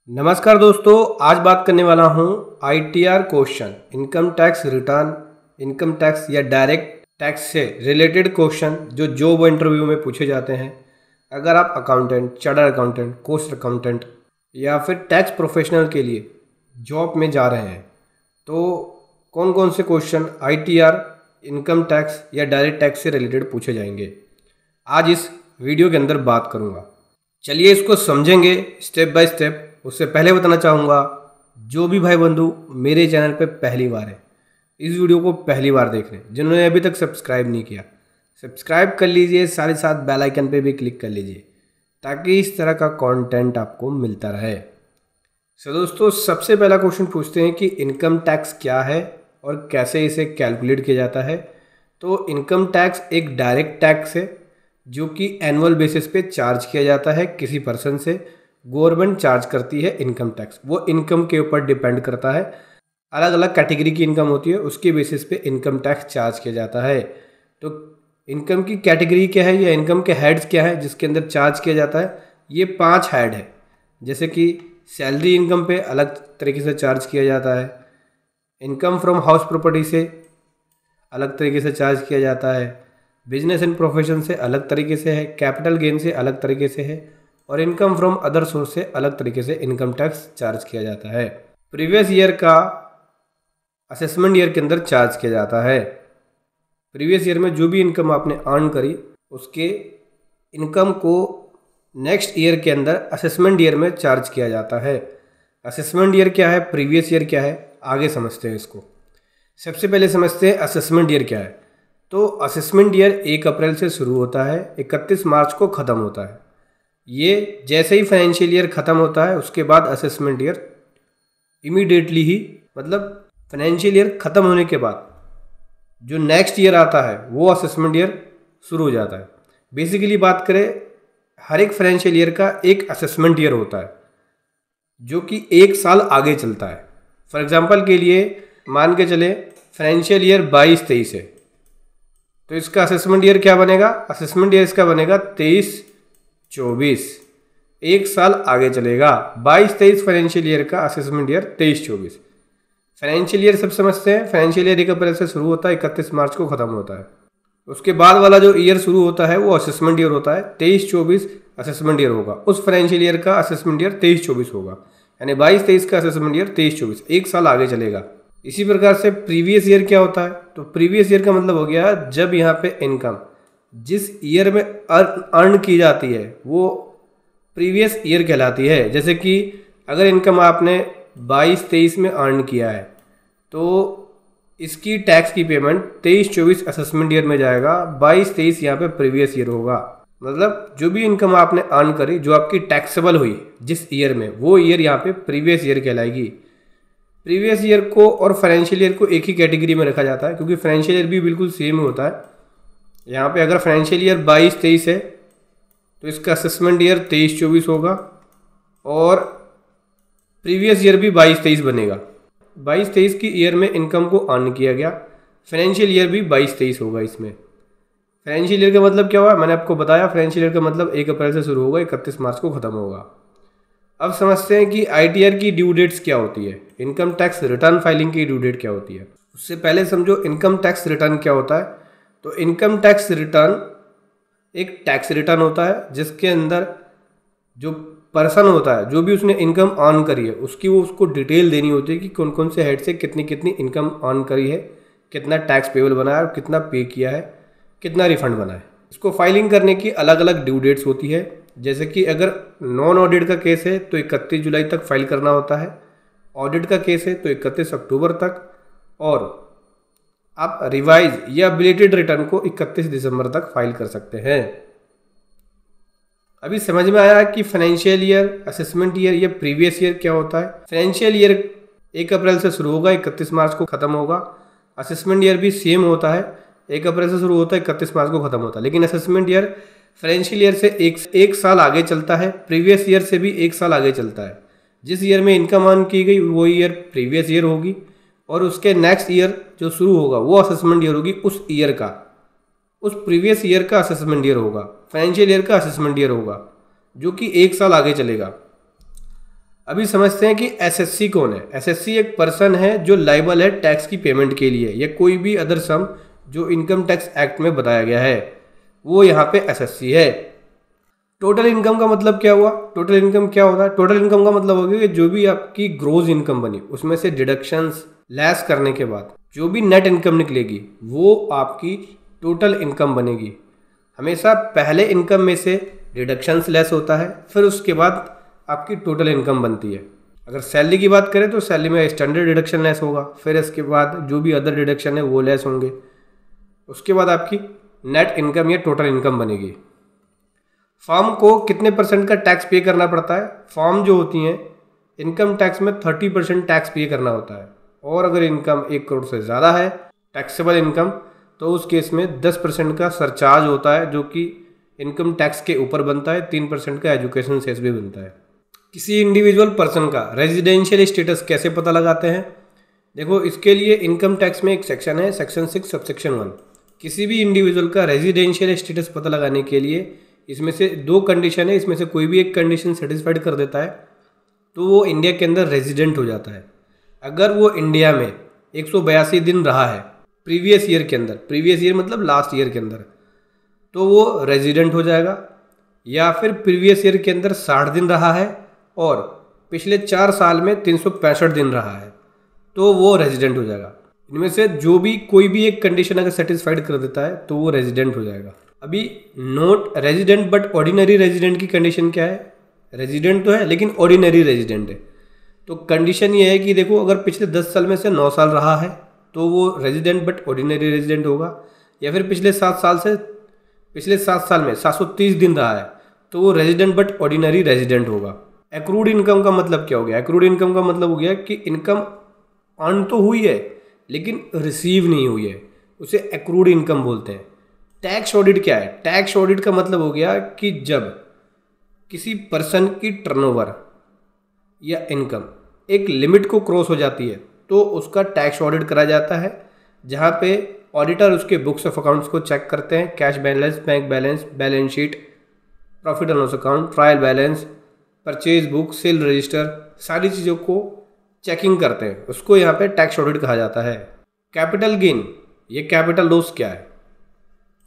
नमस्कार दोस्तों, आज बात करने वाला हूँ ITR question, income tax return, income tax या डायरेक्ट टैक्स से रिलेटेड क्वेश्चन जो जॉब इंटरव्यू में पूछे जाते हैं। अगर आप accountant, chartered accountant, cost accountant या फिर टैक्स प्रोफेशनल के लिए जॉब में जा रहे हैं तो कौन कौन से क्वेश्चन ITR, इनकम टैक्स या डायरेक्ट टैक्स से रिलेटेड पूछे जाएंगे, आज इस वीडियो के अंदर बात करूँगा। चलिए इसको समझेंगे स्टेप बाय स्टेप। उससे पहले बताना चाहूँगा, जो भी भाई बंधु मेरे चैनल पे पहली बार है, इस वीडियो को पहली बार देख रहे हैं, जिन्होंने अभी तक सब्सक्राइब नहीं किया, सब्सक्राइब कर लीजिए, साथ ही साथ बेल आइकन पे भी क्लिक कर लीजिए ताकि इस तरह का कंटेंट आपको मिलता रहे। सो दोस्तों, सबसे पहला क्वेश्चन पूछते हैं कि इनकम टैक्स क्या है और कैसे इसे कैलकुलेट किया जाता है। तो इनकम टैक्स एक डायरेक्ट टैक्स है जो कि एनुअल बेसिस पे चार्ज किया जाता है किसी पर्सन से। गवर्नमेंट चार्ज करती है इनकम टैक्स, वो इनकम के ऊपर डिपेंड करता है। अलग अलग कैटेगरी की इनकम होती है, उसके बेसिस पे इनकम टैक्स चार्ज किया जाता है। तो इनकम की कैटेगरी क्या है या इनकम के हेड्स क्या है जिसके अंदर चार्ज किया जाता है, ये 5 हेड है। जैसे कि सैलरी इनकम पे अलग तरीके से चार्ज किया जाता है, इनकम फ्रॉम हाउस प्रॉपर्टी से अलग तरीके से चार्ज किया जाता है, बिजनेस एंड प्रोफेशन से अलग तरीके से है, कैपिटल गेन से अलग तरीके से है, और इनकम फ्रॉम अदर सोर्स से अलग तरीके से इनकम टैक्स चार्ज किया जाता है। प्रीवियस ईयर का असेसमेंट ईयर के अंदर चार्ज किया जाता है। प्रीवियस ईयर में जो भी इनकम आपने अर्न करी, उसके इनकम को नेक्स्ट ईयर के अंदर असेसमेंट ईयर में चार्ज किया जाता है। असेसमेंट ईयर क्या है, प्रीवियस ईयर क्या है, आगे समझते हैं इसको। सबसे पहले समझते हैं असेसमेंट ईयर क्या है। तो असेसमेंट ईयर 1 अप्रैल से शुरू होता है, 31 मार्च को ख़त्म होता है। ये जैसे ही फाइनेंशियल ईयर ख़त्म होता है उसके बाद असेसमेंट ईयर इमीडिएटली ही, मतलब फाइनेंशियल ईयर ख़त्म होने के बाद जो नेक्स्ट ईयर आता है वो असेसमेंट ईयर शुरू हो जाता है। बेसिकली बात करें, हर एक फाइनेंशियल ईयर का एक असेसमेंट ईयर होता है जो कि 1 साल आगे चलता है। फॉर एग्जांपल के लिए मान के चले फाइनेंशियल ईयर 22-23 है, तो इसका असेसमेंट ईयर क्या बनेगा, असेसमेंट ईयर इसका बनेगा 23-24, 1 साल आगे चलेगा। 22-23 फाइनेंशियल ईयर का असेसमेंट ईयर 23-24। फाइनेंशियल ईयर सब समझते हैं, फाइनेंशियल ईयर 1 अप्रैल से शुरू होता है, 31 मार्च को ख़त्म होता है। उसके बाद वाला जो ईयर शुरू होता है वो असेसमेंट ईयर होता है। 23-24 असेसमेंट ईयर होगा, उस फाइनेंशियल ईयर का असेसमेंट ईयर 23-24 होगा, यानी 22-23 का असेसमेंट ईयर 23-24, 1 साल आगे चलेगा। इसी प्रकार से प्रीवियस ईयर क्या होता है, तो प्रीवियस ईयर का मतलब हो गया जब यहाँ पे इनकम जिस ईयर में अर्न की जाती है वो प्रीवियस ईयर कहलाती है। जैसे कि अगर इनकम आपने 22-23 में अर्न किया है तो इसकी टैक्स की पेमेंट 23-24 असेसमेंट ईयर में जाएगा, 22-23 यहाँ पे प्रीवियस ईयर होगा। मतलब जो भी इनकम आपने अर्न करी, जो आपकी टैक्सेबल हुई जिस ईयर में, वो ईयर यहाँ पे प्रीवियस ईयर कहलाएगी। प्रीवियस ईयर को और फाइनेंशियल ईयर को एक ही कैटेगरी में रखा जाता है क्योंकि फाइनेंशियल ईयर भी बिल्कुल सेम होता है। यहाँ पे अगर फाइनेंशियल ईयर 22-23 है तो इसका असेसमेंट ईयर 23-24 होगा और प्रीवियस ईयर भी 22-23 बनेगा। 22-23 की ईयर में इनकम को अर्न किया गया, फाइनेंशियल ईयर भी 22-23 होगा। इसमें फाइनेंशियल ईयर का मतलब क्या हुआ, मैंने आपको बताया। फाइनेंशियल ईयर का मतलब 1 अप्रैल से शुरू होगा, 31 मार्च को ख़त्म होगा। अब समझते हैं कि ITR की ड्यू डेट्स क्या होती है, इनकम टैक्स रिटर्न फाइलिंग की ड्यू डेट क्या होती है। उससे पहले समझो इनकम टैक्स रिटर्न क्या होता है। तो इनकम टैक्स रिटर्न एक टैक्स रिटर्न होता है जिसके अंदर जो पर्सन होता है, जो भी उसने इनकम अर्न करी है, वो उसको डिटेल देनी होती है कि कौन कौन से हेड से कितनी कितनी इनकम अर्न करी है, कितना टैक्स पेबल बना है और कितना पे किया है, कितना रिफंड बना है। इसको फाइलिंग करने की अलग अलग ड्यू डेट्स होती है। जैसे कि अगर नॉन ऑडिट का केस है तो 31 जुलाई तक फाइल करना होता है, ऑडिट का केस है तो 31 अक्टूबर तक, और आप रिवाइज या बिलेटेड रिटर्न को 31 दिसंबर तक फाइल कर सकते हैं। अभी समझ में आया कि फाइनेंशियल ईयर, असेसमेंट ईयर या प्रीवियस ईयर क्या होता है। फाइनेंशियल ईयर 1 अप्रैल से शुरू होगा, 31 मार्च को ख़त्म होगा। असेसमेंट ईयर भी सेम होता है, 1 अप्रैल से शुरू होता है, 31 मार्च को ख़त्म होता है। लेकिन असेसमेंट ईयर फाइनेंशियल ईयर से एक साल आगे चलता है, प्रीवियस ईयर से भी 1 साल आगे चलता है। जिस ईयर में इनकम अर्न की गई वो ईयर प्रीवियस ईयर होगी और उसके नेक्स्ट ईयर जो शुरू होगा वो असेसमेंट ईयर होगी, उस ईयर का, उस प्रीवियस ईयर का असेसमेंट ईयर होगा, फाइनेंशियल ईयर का असेसमेंट ईयर होगा, जो कि 1 साल आगे चलेगा। अभी समझते हैं कि एसएससी कौन है। एसएससी एक पर्सन है जो लायबल है टैक्स की पेमेंट के लिए या कोई भी अदर सम जो इनकम टैक्स एक्ट में बताया गया है, वो यहाँ पे एसएससी है। टोटल इनकम का मतलब क्या हुआ? टोटल इनकम क्या होता है? टोटल इनकम का मतलब हो गया कि जो भी आपकी ग्रोस इनकम बनी उसमें से डिडक्शंस लेस करने के बाद जो भी नेट इनकम निकलेगी वो आपकी टोटल इनकम बनेगी। हमेशा पहले इनकम में से डिडक्शंस लेस होता है, फिर उसके बाद आपकी टोटल इनकम बनती है। अगर सैलरी की बात करें तो सैलरी में स्टैंडर्ड डिडक्शन लेस होगा, फिर इसके बाद जो भी अदर डिडक्शन है वो लेस होंगे, उसके बाद आपकी नेट इनकम या टोटल इनकम बनेगी। फर्म को कितने % का टैक्स पे करना पड़ता है? फर्म जो होती हैं इनकम टैक्स में 30% टैक्स पे करना होता है, और अगर इनकम 1 करोड़ से ज़्यादा है टैक्सेबल इनकम तो उस केस में 10% का सरचार्ज होता है जो कि इनकम टैक्स के ऊपर बनता है। 3% का एजुकेशन सेस भी बनता है। किसी इंडिविजुअल पर्सन का रेजिडेंशियल स्टेटस कैसे पता लगाते हैं? देखो, इसके लिए इनकम टैक्स में एक सेक्शन है, सेक्शन 6 सबसेक्शन 1। किसी भी इंडिविजुअल का रेजिडेंशियल स्टेटस पता लगाने के लिए इसमें से 2 कंडीशन है, इसमें से कोई भी एक कंडीशन सेटिस्फाइड कर देता है तो वो इंडिया के अंदर रेजिडेंट हो जाता है। अगर वो इंडिया में 182 दिन रहा है प्रीवियस ईयर के अंदर, प्रीवियस ईयर मतलब लास्ट ईयर के अंदर, तो वो रेजिडेंट हो जाएगा। या फिर प्रीवियस ईयर के अंदर 60 दिन रहा है और पिछले 4 साल में 365 दिन रहा है तो वो रेजिडेंट हो जाएगा। इनमें से जो भी कोई भी एक कंडीशन अगर सेटिस्फाइड कर देता है तो वो रेजिडेंट हो जाएगा। अभी not resident but ordinary resident की कंडीशन क्या है? रेजिडेंट तो है लेकिन ऑर्डिनरी रेजिडेंट है। तो कंडीशन ये है कि देखो, अगर पिछले 10 साल में से 9 साल रहा है तो वो रेजिडेंट बट ऑर्डिनरी रेजिडेंट होगा। या फिर पिछले 7 साल में 730 दिन रहा है तो वो रेजिडेंट बट ऑर्डिनरी रेजिडेंट होगा। एक्रूड इनकम का मतलब क्या हो गया? एक्रूड इनकम का मतलब हो गया कि इनकम अर्न तो हुई है लेकिन रिसीव नहीं हुई है, उसे एक्रूड इनकम बोलते हैं। टैक्स ऑडिट क्या है? टैक्स ऑडिट का मतलब हो गया कि जब किसी पर्सन की टर्नओवर या इनकम एक लिमिट को क्रॉस हो जाती है तो उसका टैक्स ऑडिट करा जाता है, जहाँ पे ऑडिटर उसके बुक्स ऑफ अकाउंट्स को चेक करते हैं, cash balance, bank balance, balance sheet, profit and loss account, trial balance, purchase book, cell register, सारी चीज़ों को चेकिंग करते हैं। उसको यहाँ पे टैक्स ऑडिट कहा जाता है। कैपिटल गेन, ये कैपिटल लॉस क्या है?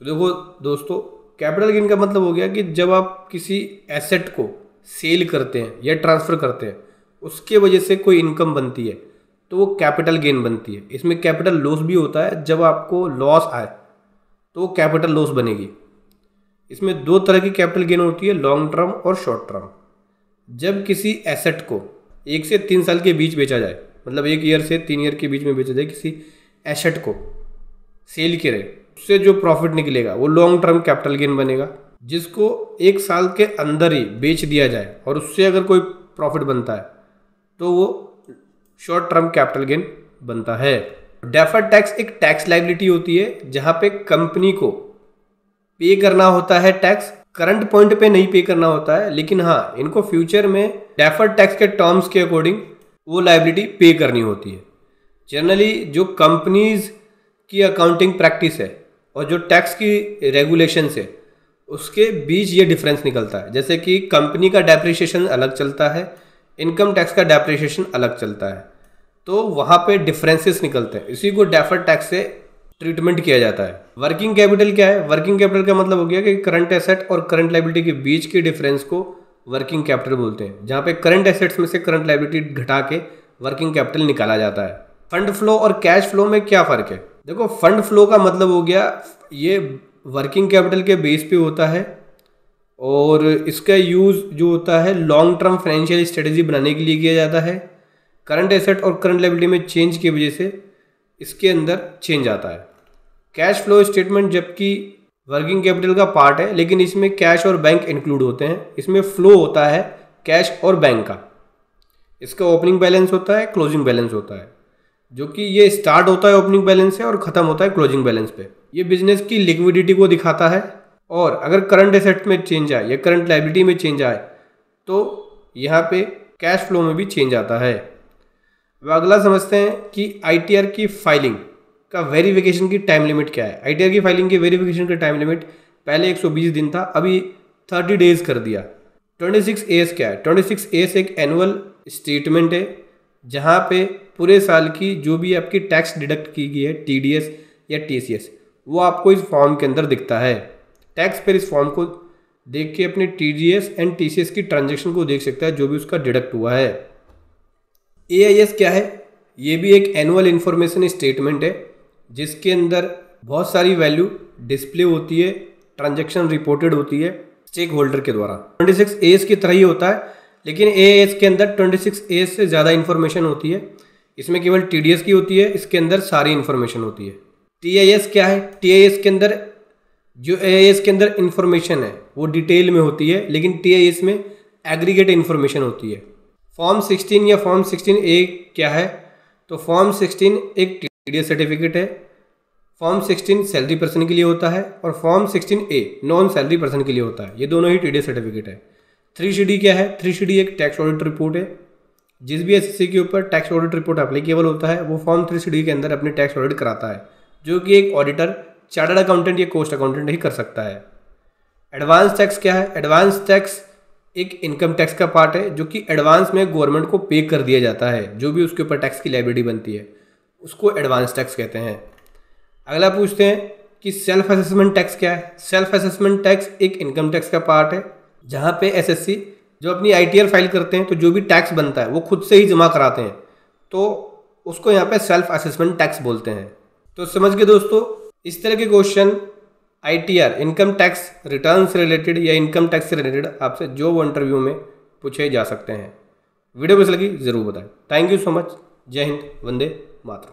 तो देखो दोस्तों, कैपिटल गेन का मतलब हो गया कि जब आप किसी एसेट को सेल करते हैं या ट्रांसफ़र करते हैं उसके वजह से कोई इनकम बनती है तो वो कैपिटल गेन बनती है। इसमें कैपिटल लॉस भी होता है, जब आपको लॉस आए तो वो कैपिटल लॉस बनेगी। इसमें 2 तरह की कैपिटल गेन होती है, लॉन्ग टर्म और शॉर्ट टर्म। जब किसी एसेट को 1 से 3 साल के बीच बेचा जाए, मतलब 1 ईयर से 3 ईयर के बीच में बेचा जाए किसी एसेट को सेल करे, उससे जो प्रॉफिट निकलेगा वो लॉन्ग टर्म कैपिटल गेन बनेगा। जिसको 1 साल के अंदर ही बेच दिया जाए और उससे अगर कोई प्रॉफिट बनता है तो वो शॉर्ट टर्म कैपिटल गेन बनता है। डेफर्ड टैक्स एक टैक्स लायबिलिटी होती है जहाँ पे कंपनी को पे करना होता है टैक्स, करंट पॉइंट पे नहीं पे करना होता है, लेकिन हाँ इनको फ्यूचर में डेफर्ड टैक्स के टर्म्स के अकॉर्डिंग वो लायबिलिटी पे करनी होती है। जनरली जो कंपनीज की अकाउंटिंग प्रैक्टिस है और जो टैक्स की रेगुलेशंस है उसके बीच ये डिफरेंस निकलता है। जैसे कि कंपनी का डेप्रिसिएशन अलग चलता है, इनकम टैक्स का डेप्रिसिएशन अलग चलता है, तो वहाँ पे डिफरेंसेस निकलते हैं। इसी को डेफर्ड टैक्स से ट्रीटमेंट किया जाता है। वर्किंग कैपिटल क्या है? वर्किंग कैपिटल का मतलब हो गया कि करंट एसेट और करंट लायबिलिटी के बीच के डिफरेंस को वर्किंग कैपिटल बोलते हैं, जहाँ पे करंट एसेट्स में से करंट लायबिलिटी घटा के वर्किंग कैपिटल निकाला जाता है। फंड फ्लो और कैश फ्लो में क्या फ़र्क है? देखो, फंड फ्लो का मतलब हो गया ये वर्किंग कैपिटल के बेस पे होता है और इसका यूज़ जो होता है लॉन्ग टर्म फाइनेंशियल स्ट्रेटजी बनाने के लिए किया जाता है। करंट एसेट और करंट लायबिलिटी में चेंज की वजह से इसके अंदर चेंज आता है। कैश फ्लो स्टेटमेंट जबकि वर्किंग कैपिटल का पार्ट है, लेकिन इसमें कैश और बैंक इंक्लूड होते हैं। इसमें फ्लो होता है कैश और बैंक का। इसका ओपनिंग बैलेंस होता है, क्लोजिंग बैलेंस होता है, जो कि ये स्टार्ट होता है ओपनिंग बैलेंस से और ख़त्म होता है क्लोजिंग बैलेंस पे। ये बिजनेस की लिक्विडिटी को दिखाता है, और अगर करंट एसेट में चेंज आए या करंट लायबिलिटी में चेंज आए तो यहाँ पे कैश फ्लो में भी चेंज आता है। अब अगला समझते हैं कि आईटीआर की फाइलिंग का वेरिफिकेशन की टाइम लिमिट क्या है। आईटीआर की फाइलिंग की वेरिफिकेशन का टाइम लिमिट पहले 120 दिन था, अभी 30 डेज कर दिया। 26 AS क्या है? 26 AS एक एनुअल स्टेटमेंट है जहाँ पे पूरे साल की जो भी आपकी टैक्स डिडक्ट की गई है टीडीएस या टीसीएस वो आपको इस फॉर्म के अंदर दिखता है। टैक्स पेयर इस फॉर्म को देख के अपने टीडीएस एंड टीसीएस की ट्रांजैक्शन को देख सकता है जो भी उसका डिडक्ट हुआ है। एआईएस क्या है? ये भी एक एनुअल इन्फॉर्मेशन स्टेटमेंट है जिसके अंदर बहुत सारी वैल्यू डिस्प्ले होती है, ट्रांजैक्शन रिपोर्टेड होती है स्टेक होल्डर के द्वारा। 26AS की तरह ही होता है, लेकिन एएएस के अंदर 26AS से ज़्यादा इन्फॉर्मेशन होती है। इसमें केवल टीडीएस की होती है, इसके अंदर सारी इन्फॉर्मेशन होती है। टीआईएस क्या है? टीआईएस के अंदर जो एआईएस के अंदर इन्फॉर्मेशन है वो डिटेल में होती है, लेकिन टीआईएस में एग्रीगेट इन्फॉर्मेशन होती है। फॉर्म 16 या फॉर्म 16A क्या है? तो फॉर्म 16 एक टीडीएस सर्टिफिकेट है। फॉर्म 16 सैलरी पर्सन के लिए होता है और form 16A non salary person के लिए होता है। ये दोनों ही टीडीएस सर्टिफिकेट है। 3CD क्या है? 3CD एक टैक्स ऑडिट रिपोर्ट है। जिस भी एसएससी के ऊपर टैक्स ऑडिट रिपोर्ट एप्लीकेबल होता है वो फॉर्म 3CD के अंदर अपने टैक्स ऑडिट कराता है, जो कि एक ऑडिटर, चार्टर्ड अकाउंटेंट या कॉस्ट अकाउंटेंट ही कर सकता है। एडवांस टैक्स क्या है? एडवांस टैक्स एक इनकम टैक्स का पार्ट है जो कि एडवांस में गवर्नमेंट को पे कर दिया जाता है। जो भी उसके ऊपर टैक्स की लायबिलिटी बनती है उसको एडवांस टैक्स कहते हैं। अगला पूछते हैं कि सेल्फ असेसमेंट टैक्स क्या है? सेल्फ असेसमेंट टैक्स एक इनकम टैक्स का पार्ट है जहाँ पे एसएससी जो अपनी आईटीआर फाइल करते हैं तो जो भी टैक्स बनता है वो खुद से ही जमा कराते हैं, तो उसको यहाँ पे सेल्फ असेसमेंट टैक्स बोलते हैं। तो समझ गए दोस्तों, इस तरह के question ITR income tax return से रिलेटेड या इनकम टैक्स से रिलेटेड आपसे जॉब इंटरव्यू में पूछे जा सकते हैं। वीडियो कैसी लगी ज़रूर बताएं। Thank you so much. जय हिंद, वंदे मातरम।